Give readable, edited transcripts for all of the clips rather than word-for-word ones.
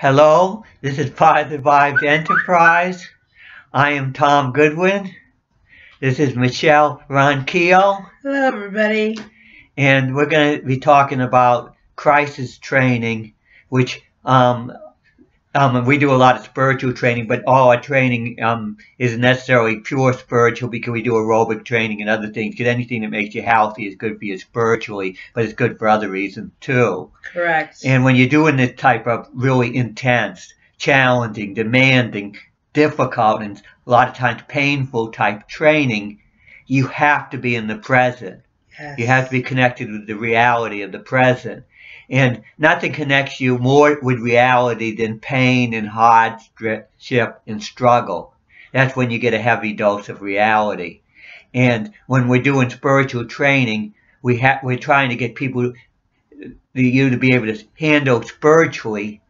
Hello, this is Positive Vibes Enterprise. I am Tom Goodwin. This is Michelle Ronquillo. Hello, everybody. And we're going to be talking about crisis training, which we do a lot of spiritual training, but all our training isn't necessarily pure spiritual because we do aerobic training and other things. Because anything that makes you healthy is good for you spiritually, but it's good for other reasons too. Correct. And when you're doing this type of really intense, challenging, demanding, difficult, and a lot of times painful type training, you have to be in the present. Yes. You have to be connected with the reality of the present. And nothing connects you more with reality than pain and hardship and struggle. That's when you get a heavy dose of reality. And when we're doing spiritual training, we're trying to get people, you to be able to handle spiritually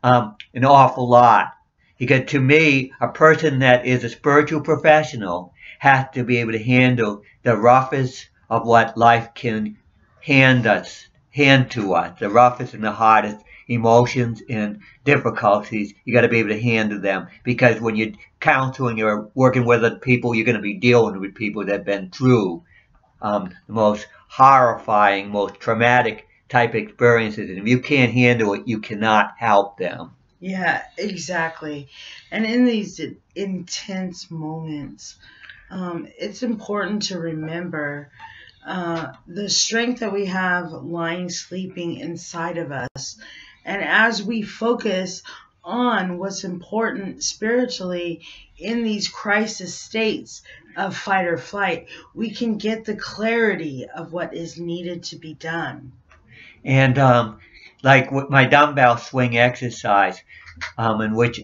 an awful lot. Because to me, a person that is a spiritual professional has to be able to handle the roughest of what life can hand to us, the roughest and the hardest emotions and difficulties. You got to be able to handle them, because when you're counseling or working with other people, you're going to be dealing with people that have been through the most horrifying, most traumatic type experiences, and if you can't handle it, you cannot help them. Yeah, exactly. And in these intense moments, it's important to remember the strength that we have lying sleeping inside of us. And as we focus on what's important spiritually in these crisis states of fight or flight, we can get the clarity of what is needed to be done. And like with my dumbbell swing exercise, in which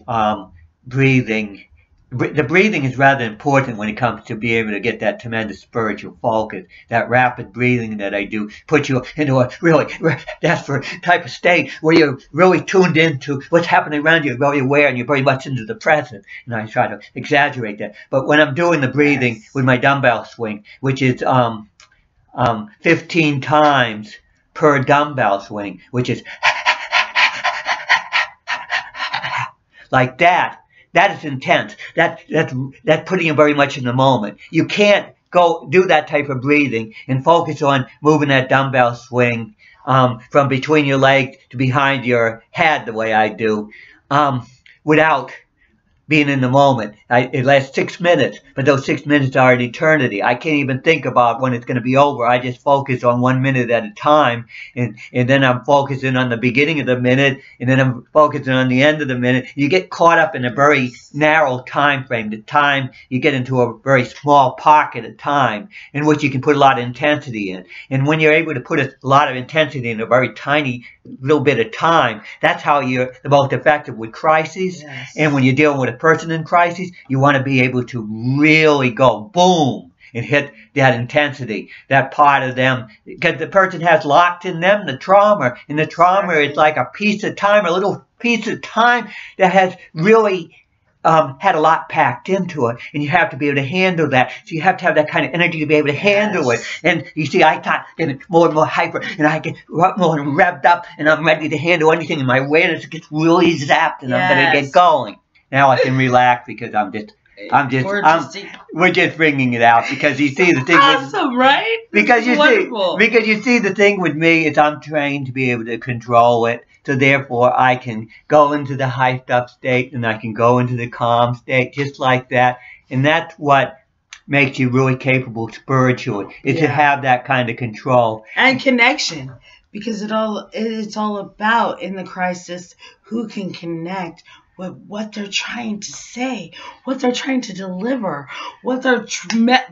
breathing, the breathing is rather important when it comes to being able to get that tremendous spiritual focus. That rapid breathing that I do puts you into a really desperate type of state where you're really tuned into what's happening around you, you're very aware, and you're very much into the present. And I try to exaggerate that. But when I'm doing the breathing with my dumbbell swing, which is 15 times per dumbbell swing, which is like that. That is intense. That's putting you very much in the moment. You can't go do that type of breathing and focus on moving that dumbbell swing from between your legs to behind your head the way I do without being in the moment. It lasts 6 minutes, but those 6 minutes are an eternity. I can't even think about when it's going to be over. I just focus on 1 minute at a time, and then I'm focusing on the beginning of the minute, and then I'm focusing on the end of the minute. You get caught up in a very narrow time frame. The time, you get into a very small pocket of time in which you can put a lot of intensity in. And when you're able to put a lot of intensity in a very tiny little bit of time, that's how you're the most effective with crises. Yes. And when you're dealing with a person in crisis, you want to be able to really go boom and hit that intensity, that part of them, because the person has locked in them the trauma, and the trauma is like a piece of time, a little piece of time that has really had a lot packed into it, and you have to be able to handle that. So you have to have that kind of energy to be able to handle it. And you see, I start getting more and more hyper, and I get more and revved up, and I'm ready to handle anything, and my awareness gets really zapped, and I'm going to get going. Now I can relax because we're just bringing it out, because you see the thing. Awesome, right? Because you see the thing with me is I'm trained to be able to control it. So therefore I can go into the hyped up state, and I can go into the calm state just like that. And that's what makes you really capable spiritually, is to have that kind of control. And connection. Because it's all about, in the crisis, who can connect with what they're trying to say, what they're trying to deliver, what their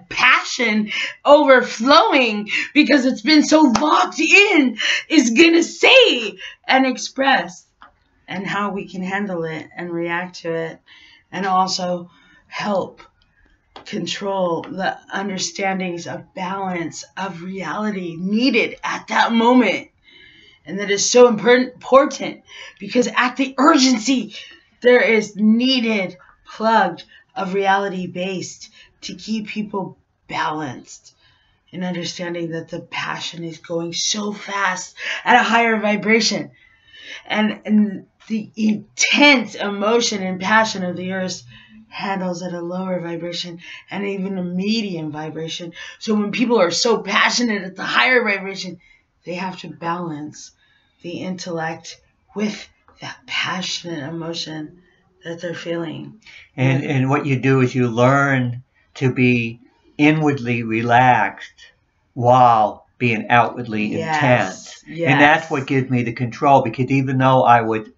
passion overflowing, because it's been so locked in, is going to say and express, and how we can handle it and react to it, and also help control the understandings of balance of reality needed at that moment. And that is so important, because at the urgency, there is needed plug of reality based to keep people balanced, and understanding that the passion is going so fast at a higher vibration. And the intense emotion and passion of the earth handles at a lower vibration and even a medium vibration. So when people are so passionate at the higher vibration, they have to balance the intellect with that passionate emotion that they're feeling. And what you do is you learn to be inwardly relaxed while being outwardly intense. Yes. And that's what gives me the control, because even though I was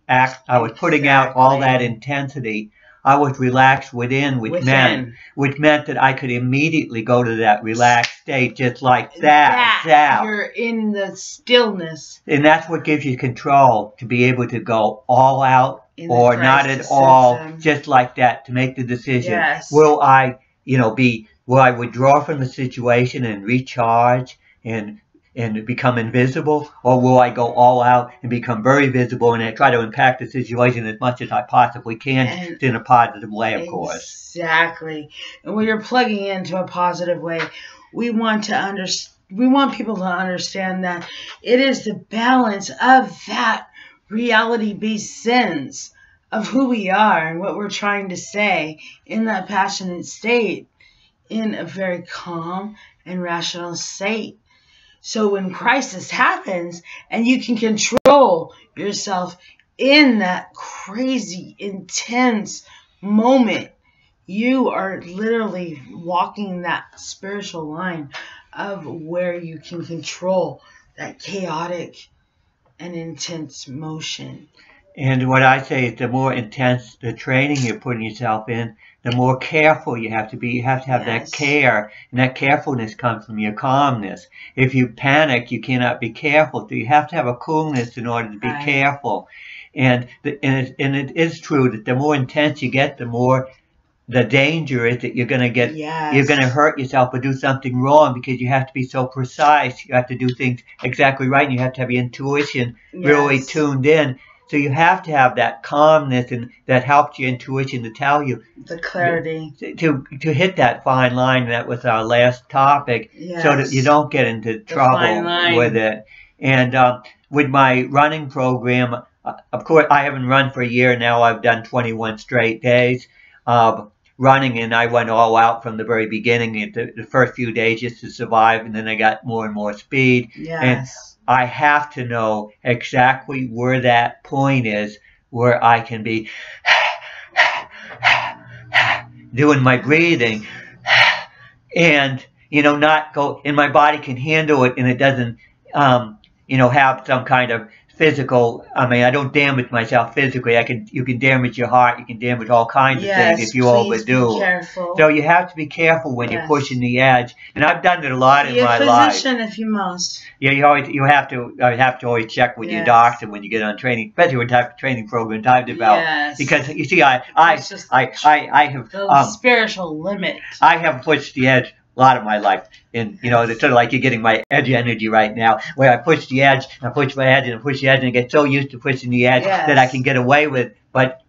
putting out all that intensity, I was relaxed within, which meant that I could immediately go to that relaxed state, just like that. You're in the stillness. And that's what gives you control, to be able to go all out or not at all, just like that, to make the decision. Yes. Will I withdraw from the situation and recharge and become invisible, or will I go all out and become very visible and I try to impact the situation as much as I possibly can in a positive way, of course. Exactly. And when you're plugging into a positive way, we want people to understand that it is the balance of that reality-based sense of who we are and what we're trying to say in that passionate state, in a very calm and rational state. So when crisis happens and you can control yourself in that crazy, intense moment, you are literally walking that spiritual line of where you can control that chaotic and intense motion. And what I say is, the more intense the training you're putting yourself in, the more careful you have to be. You have to have that care, and that carefulness comes from your calmness. If you panic, you cannot be careful. So you have to have a coolness in order to be careful. And it is true that the more intense you get, the more the danger is that you're going to get, you're going to hurt yourself or do something wrong, because you have to be so precise. You have to do things exactly right, and you have to have your intuition really tuned in. So you have to have that calmness, and that helps your intuition to tell you the clarity to hit that fine line. That was our last topic, so that you don't get into trouble with it. And with my running program, of course, I haven't run for a year now. I've done 21 straight days of running, and I went all out from the very beginning. The first few days just to survive, and then I got more and more speed. And I have to know exactly where that point is where I can be doing my breathing and, not go, and my body can handle it, and it doesn't, have some kind of physical, I don't damage myself physically. You can damage your heart, you can damage all kinds of things if you overdo. Be careful. So you have to be careful when you're pushing the edge. And I've done it a lot in my life. Be a physician if you must. Yeah, you have to always check with your doctor when you get on training, especially what type of training program I've developed. Because you see, I have the spiritual limit. I have pushed the edge a lot of my life, and it's sort of like you're getting my edge energy right now, where I push the edge, and I push my edge, and I push the edge, and I get so used to pushing the edge that I can get away with. But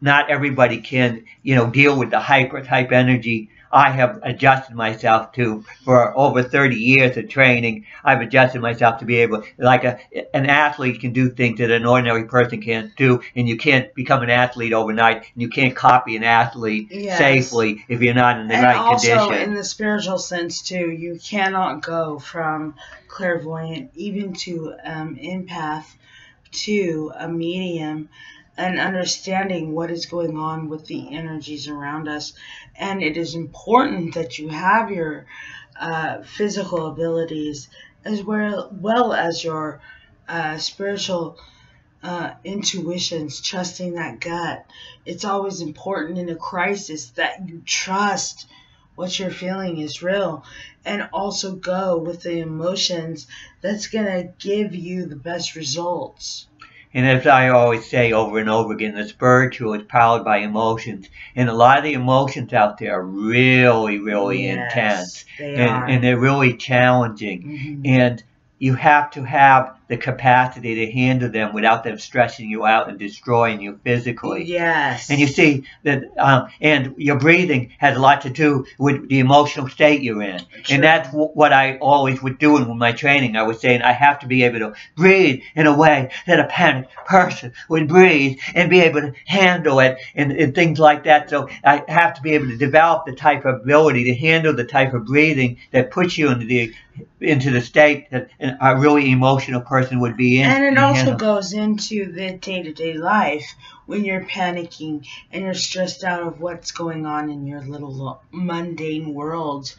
not everybody can, deal with the hyper type energy. I have adjusted myself to, for over 30 years of training, I've adjusted myself to be able, like an athlete can do things that an ordinary person can't do, and you can't become an athlete overnight, and you can't copy an athlete safely if you're not in the right condition. And also in the spiritual sense too, you cannot go from clairvoyant even to empath to a medium, and understanding what is going on with the energies around us. And it is important that you have your physical abilities as well as your spiritual intuitions, trusting that gut. It's always important in a crisis that you trust what you're feeling is real, and also go with the emotions that's going to give you the best results. And as I always say over and over again, the spiritual is powered by emotions. And a lot of the emotions out there are really, really intense. They are. And they're really challenging. And you have to have the capacity to handle them without them stressing you out and destroying you physically. Yes. And you see that, and your breathing has a lot to do with the emotional state you're in. Sure. And that's what I always would do in my training. I was saying I have to be able to breathe in a way that a panicked person would breathe and be able to handle it and things like that. So I have to be able to develop the type of ability to handle the type of breathing that puts you into the state that a really emotional person would be in. And it also goes into the day-to-day life when you're panicking and you're stressed out of what's going on in your little mundane world,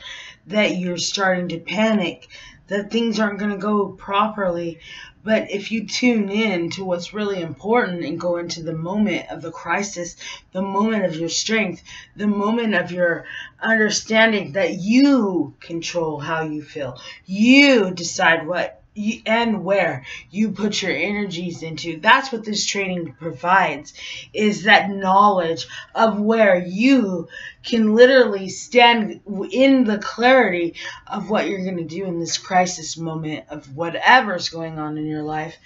that you're starting to panic, that things aren't going to go properly. But if you tune in to what's really important and go into the moment of the crisis, the moment of your strength, the moment of your understanding that you control how you feel, you decide what and where you put your energies into. That's what this training provides, is that knowledge of where you can literally stand in the clarity of what you're going to do in this crisis moment of whatever's going on in your life,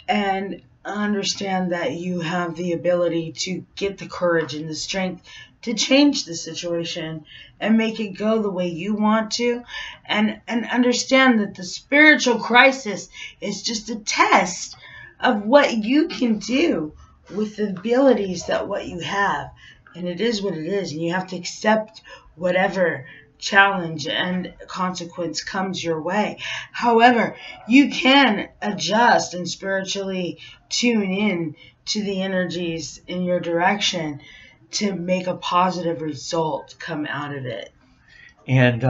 and understand that you have the ability to get the courage and the strength to change the situation and make it go the way you want to, and understand that the spiritual crisis is just a test of what you can do with the abilities that what you have. And it is what it is, and you have to accept whatever challenge and consequence comes your way. However, you can adjust and spiritually tune in to the energies in your direction to make a positive result come out of it. And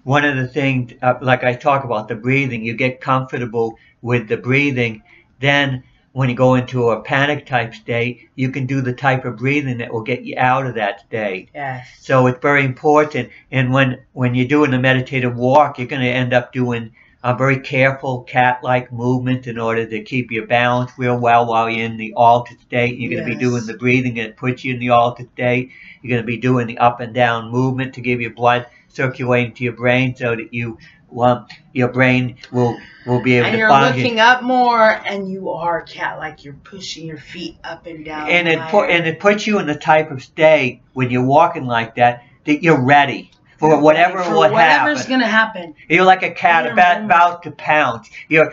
one of the things, like I talk about the breathing, you get comfortable with the breathing. Then when you go into a panic type state, you can do the type of breathing that will get you out of that state. Yes. So it's very important. And when you're doing the meditative walk, you're going to end up doing a very careful cat-like movement in order to keep your balance real well while you're in the altered state. You're going to be doing the breathing that puts you in the altered state. You're going to be doing the up and down movement to give your blood circulating to your brain so that your brain will be able to function. And you're looking up more, and you are cat-like. You're pushing your feet up and down. And it puts you in the type of state when you're walking like that you're ready. For whatever's going to happen. You're like a cat about to pounce. You're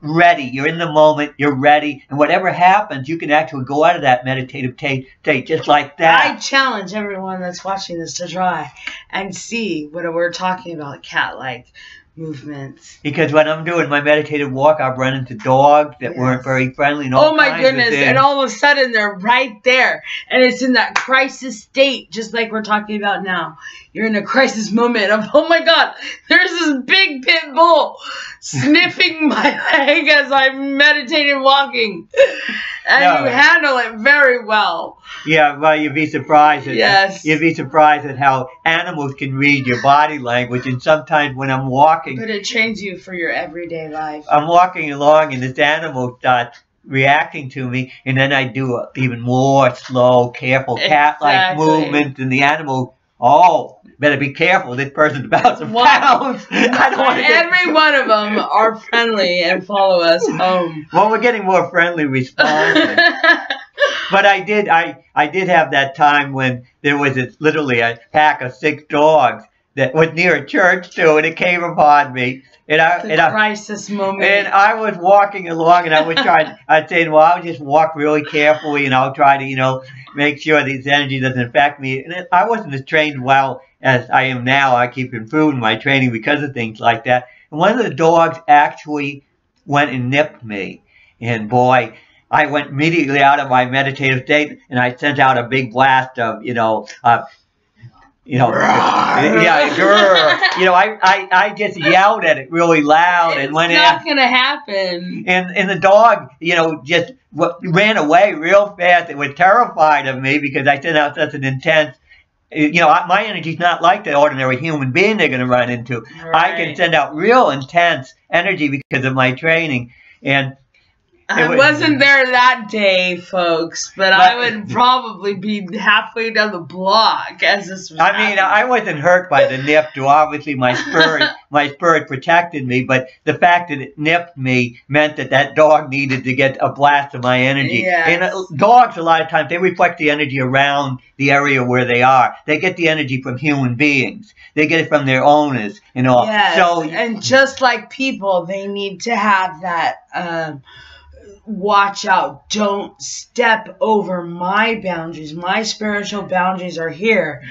ready. You're in the moment. You're ready. And whatever happens, you can actually go out of that meditative state just like that. I challenge everyone that's watching this to try and see what we're talking about, cat-like movements. Because when I'm doing my meditative walk, I've run into dogs that weren't very friendly. And oh my goodness! And all of a sudden they're right there, and it's in that crisis state, just like we're talking about now. You're in a crisis moment of, oh my God, there's this big pit bull sniffing my leg as I'm meditative walking, and you handle it very well. Yeah, well, you'd be surprised. You'd be surprised at how animals can read your body language, and sometimes when I'm walking. But it trains you for your everyday life. I'm walking along, and this animal starts reacting to me, and then I do an even more slow, careful cat-like movement, and the animal, better be careful. This person's about to pounce. I don't want to Every one of them are friendly and follow us home. Well, we're getting more friendly responses. But I did have that time when there was literally a pack of 6 dogs that was near a church too, and it came upon me. Crisis moment. And I was walking along, and I was I'd say, well, I'll just walk really carefully, and I'll try to, make sure this energy doesn't affect me. And I wasn't as trained well as I am now. I keep improving my training because of things like that. And one of the dogs actually went and nipped me. And boy, I went immediately out of my meditative state, and I sent out a big blast of, I just yelled at it really loud, and when it's not gonna happen. And the dog, just ran away real fast. It was terrified of me because I sent out such an intense. My energy's not like the ordinary human being they're gonna run into. Right. I can send out real intense energy because of my training, and I wasn't there that day, folks, but I would probably be halfway down the block as this was happening. I wasn't hurt by the nip. Obviously, my spirit protected me, but the fact that it nipped me meant that dog needed to get a blast of my energy. Yes. And dogs, a lot of times, they reflect the energy around the area where they are. They get the energy from human beings. They get it from their owners and all. Yes. So, and just like people, they need to have that watch out. Don't step over my boundaries. My spiritual boundaries are here.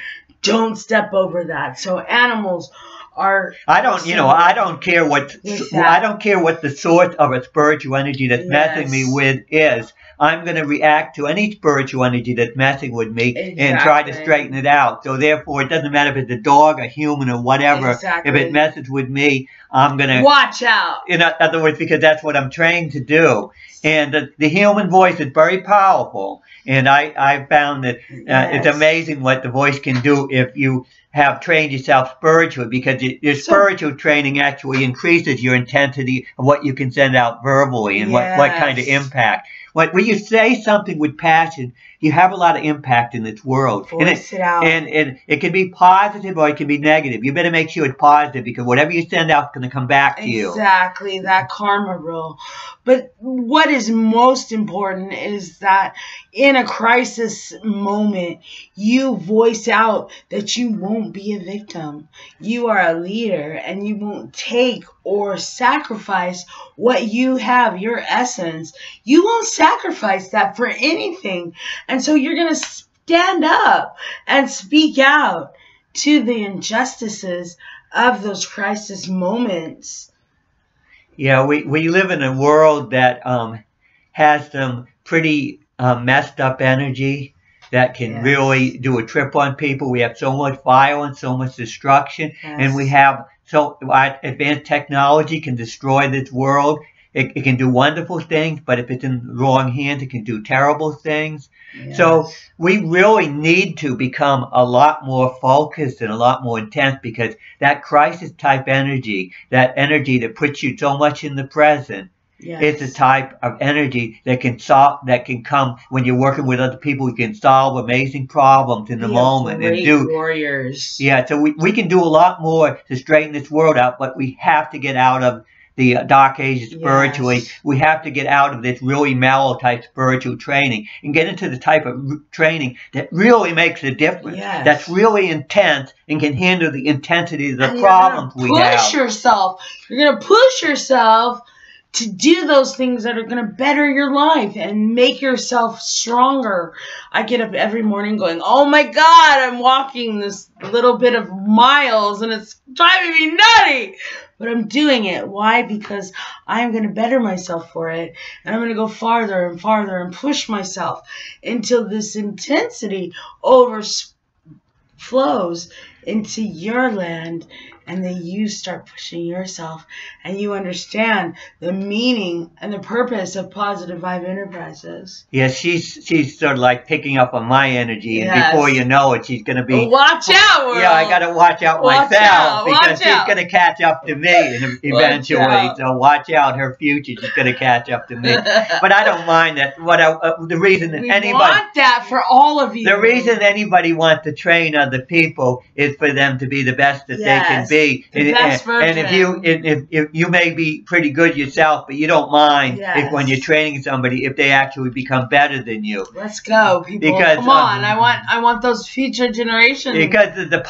Don't step over that. So animals are. I don't care what the source of a spiritual energy that's messing me with is. I'm going to react to any spiritual energy that's messing with me and try to straighten it out. So therefore, it doesn't matter if it's a dog, a human, or whatever. Exactly. If it messes with me, I'm going to watch out. In other words, because that's what I'm trained to do. And the human voice is very powerful. And I found that it's amazing what the voice can do if you have trained yourself spiritually, because your spiritual training actually increases your intensity of what you can send out verbally and what kind of impact. When you say something with passion, you have a lot of impact in this world. Voice it out. And it can be positive or it can be negative. You better make sure it's positive, because whatever you send out is going to come back to you. Exactly, that karma rule. But what is most important is that in a crisis moment, you voice out that you won't be a victim. You are a leader, and you won't take or sacrifice what you have, your essence. You won't sacrifice that for anything. And so you're going to stand up and speak out to the injustices of those crisis moments. Yeah, we live in a world that has some pretty messed up energy that can really do a trip on people. We have so much violence, so much destruction, and we have advanced technology can destroy this world. It can do wonderful things, but if it's in the wrong hands, it can do terrible things. Yes. So we really need to become a lot more focused and a lot more intense, because that crisis-type energy, that energy that puts you so much in the present, it's a type of energy that can come when you're working with other people. You can solve amazing problems in the moment and do warriors. Yeah, so we can do a lot more to straighten this world out, but we have to get out of the dark ages spiritually. We have to get out of this really mellow type spiritual training and get into the type of training that really makes a difference. That's really intense and can handle the intensity of the problems we have. Push yourself. You're going to push yourself to do those things that are going to better your life and make yourself stronger. I get up every morning going, oh my God, I'm walking this little bit of miles and it's driving me nutty. But I'm doing it. Why? Because I'm going to better myself for it. And I'm going to go farther and farther and push myself until this intensity overflows into your land. And then you start pushing yourself, and you understand the meaning and the purpose of Positive Vibe Enterprises. Yeah, she's sort of like picking up on my energy, and before you know it, she's going to be... Watch out, world. Yeah, I got to watch out myself, because she's going to catch up to me eventually. So watch out, her future, she's going to catch up to me. But I don't mind that. The reason that we want that for all of you. The reason anybody wants to train other people is for them to be the best that they can be. The best version. And if you may be pretty good yourself, but you don't mind if when you're training somebody, if they actually become better than you. Let's go, people. Because, come on, I want those future generations. Because the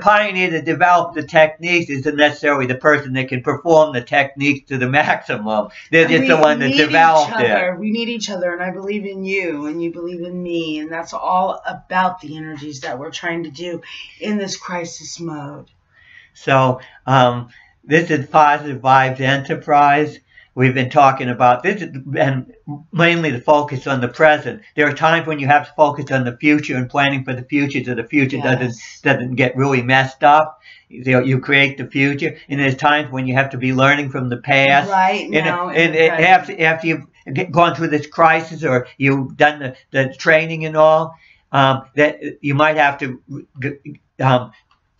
pioneer that developed the techniques isn't necessarily the person that can perform the techniques to the maximum. They're just the one that developed it. We need each other, and I believe in you, and you believe in me, and that's all about the energies that we're trying to do in this crisis mode. So this is Positive Vibes Enterprise. We've been talking about this, and mainly the focus on the present. There are times when you have to focus on the future and planning for the future, so the future doesn't get really messed up. You create the future, and there's times when you have to be learning from the past. Right now, and after you've gone through this crisis, or you've done the training and all, that you might have to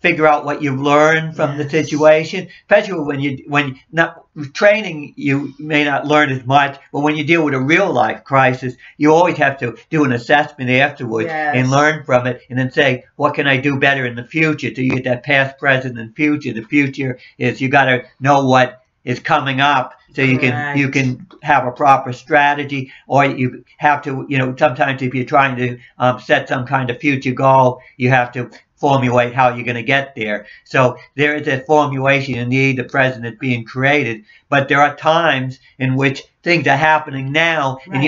figure out what you've learned from the situation, especially when not training, you may not learn as much, but when you deal with a real life crisis, you always have to do an assessment afterwards and learn from it, and then say, what can I do better in the future? So you get that past, present, and future. The future is you got to know what is coming up, so you can have a proper strategy, or you have to, sometimes if you're trying to set some kind of future goal, you have to formulate how you're going to get there. So there is a formulation you need, the present is being created, but there are times in which things are happening now, and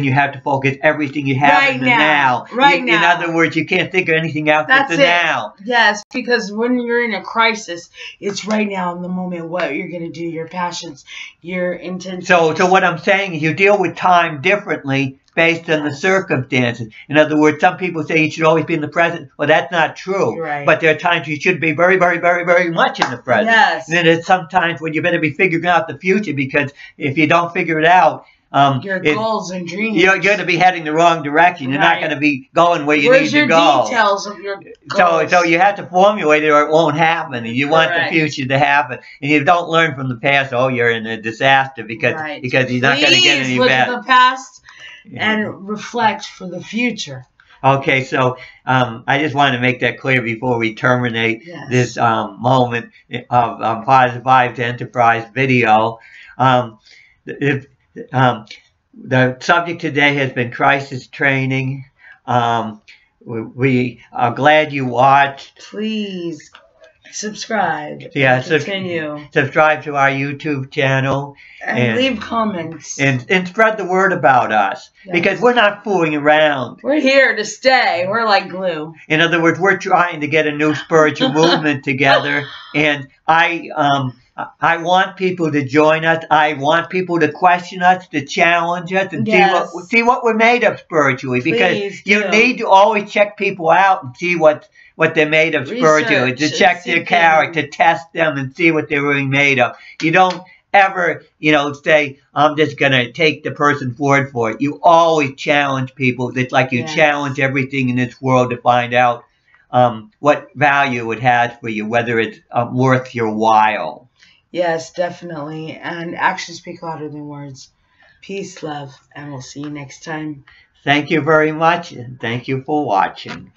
you have to focus everything you have in the now. In other words, you can't think of anything else but the now. Yes, because when you're in a crisis, it's right now in the moment what you're going to do, your passions, your intentions. So what I'm saying is you deal with time differently based on the circumstances. In other words, some people say you should always be in the present. Well, that's not true. But there are times you should be very, very, very, very much in the present. And then there's some times when you better be figuring out the future, because if you don't figure it out, your goals and dreams, you're going to be heading the wrong direction. You're not going to be going where you need to go. Where's your details of your goals? So you have to formulate it, or it won't happen. And you want the future to happen, and you don't learn from the past. Oh, you're in a disaster because you're not going to get any better. Look at the past and reflect for the future. Okay, so I just wanted to make that clear before we terminate this moment of Positive Vibes Enterprise video. The subject today has been crisis training. We are glad you watched. Please subscribe. Continue. Subscribe to our YouTube channel. And leave comments. And spread the word about us. Because we're not fooling around. We're here to stay. We're like glue. In other words, we're trying to get a new spiritual movement together. And I want people to join us. I want people to question us, to challenge us, and see what we're made of spiritually. Because you need to always check people out and see what they're made of spiritually, to check their character, test them, and see what they're really made of. You don't ever, say, I'm just going to take the person's word for it. You always challenge people. It's like you challenge everything in this world to find out what value it has for you, whether it's worth your while. Yes, definitely. And actions speak louder than words. Peace, love, and we'll see you next time. Thank you very much, and thank you for watching.